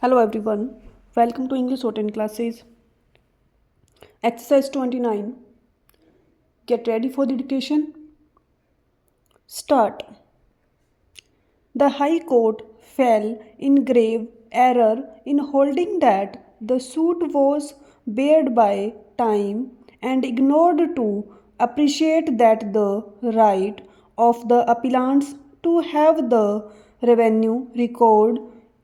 Hello everyone, welcome to English Written Classes. Exercise 29. Get ready for the dictation. Start. The High Court fell in grave error in holding that the suit was barred by time and ignored to appreciate that the right of the appellants to have the revenue record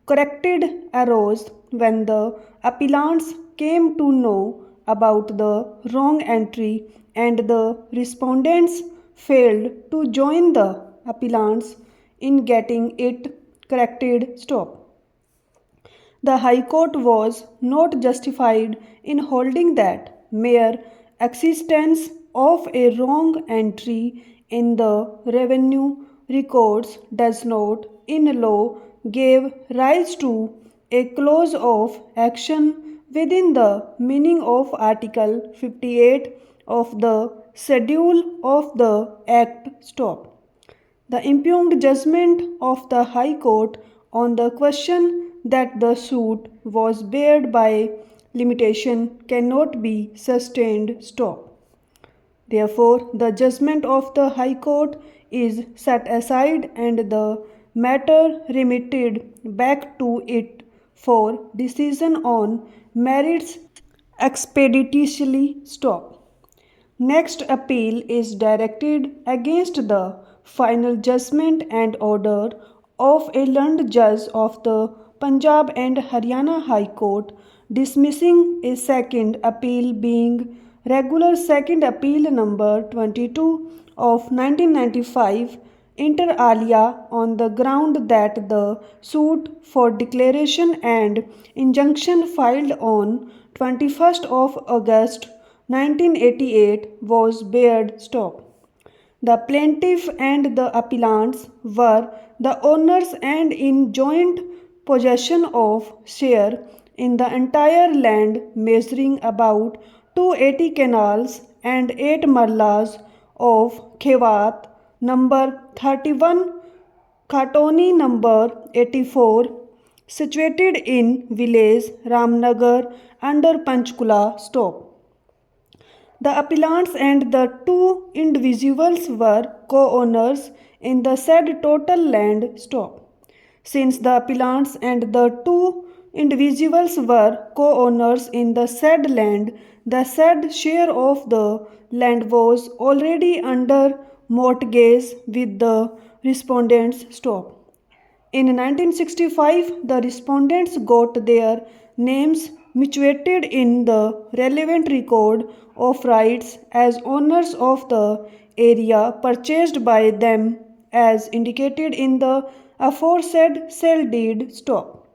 corrected arose when the appellants came to know about the wrong entry and the respondents failed to join the appellants in getting it corrected. Stop. The High Court was not justified in holding that mere existence of a wrong entry in the revenue records does not, in law, give rise to a cause of action within the meaning of Article 58 of the Schedule of the Act. Stop. The impugned judgment of the High Court on the question that the suit was barred by limitation cannot be sustained. Stop. Therefore, the judgment of the High Court is set aside and the matter remitted back to it for decision on merits expeditiously. Stop. Next appeal is directed against the final judgment and order of a learned judge of the Punjab and Haryana High Court dismissing a second appeal being regular second appeal number 22 of 1995 inter alia on the ground that the suit for declaration and injunction filed on 21st of August 1988 was barred. Stop. The plaintiff and the appellants were the owners and in joint possession of share in the entire land measuring about 280 canals and 8 marlas of Khewat number 31, Khatoni number 84, situated in village Ramnagar under Panchkula. Stop. The appellants and the two individuals were co-owners in the said total land. Stop. Since the appellants and the two individuals were co-owners in the said land, the said share of the land was already under mortgage with the respondents. Stop. In 1965, the respondents got their names mutuated in the relevant record of rights as owners of the area purchased by them as indicated in the aforesaid sale deed. Stop.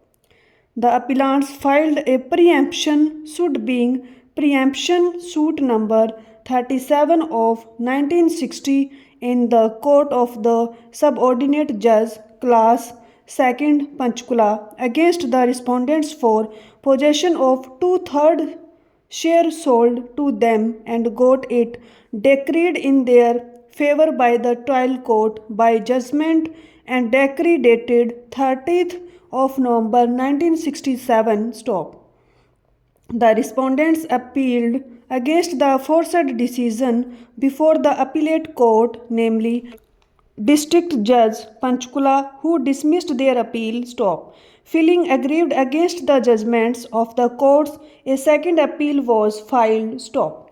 The appellants filed a preemption suit being preemption suit number 37 of 1960 in the court of the subordinate judge class 2nd Panchkula against the respondents for possession of 2/3 share sold to them and got it decreed in their favor by the trial court by judgment and decree dated 30th of November 1967. Stop. The respondents appealed against the aforesaid decision before the appellate court, namely District Judge Panchkula, who dismissed their appeal. Stop. Feeling aggrieved against the judgments of the courts, a second appeal was filed. Stop.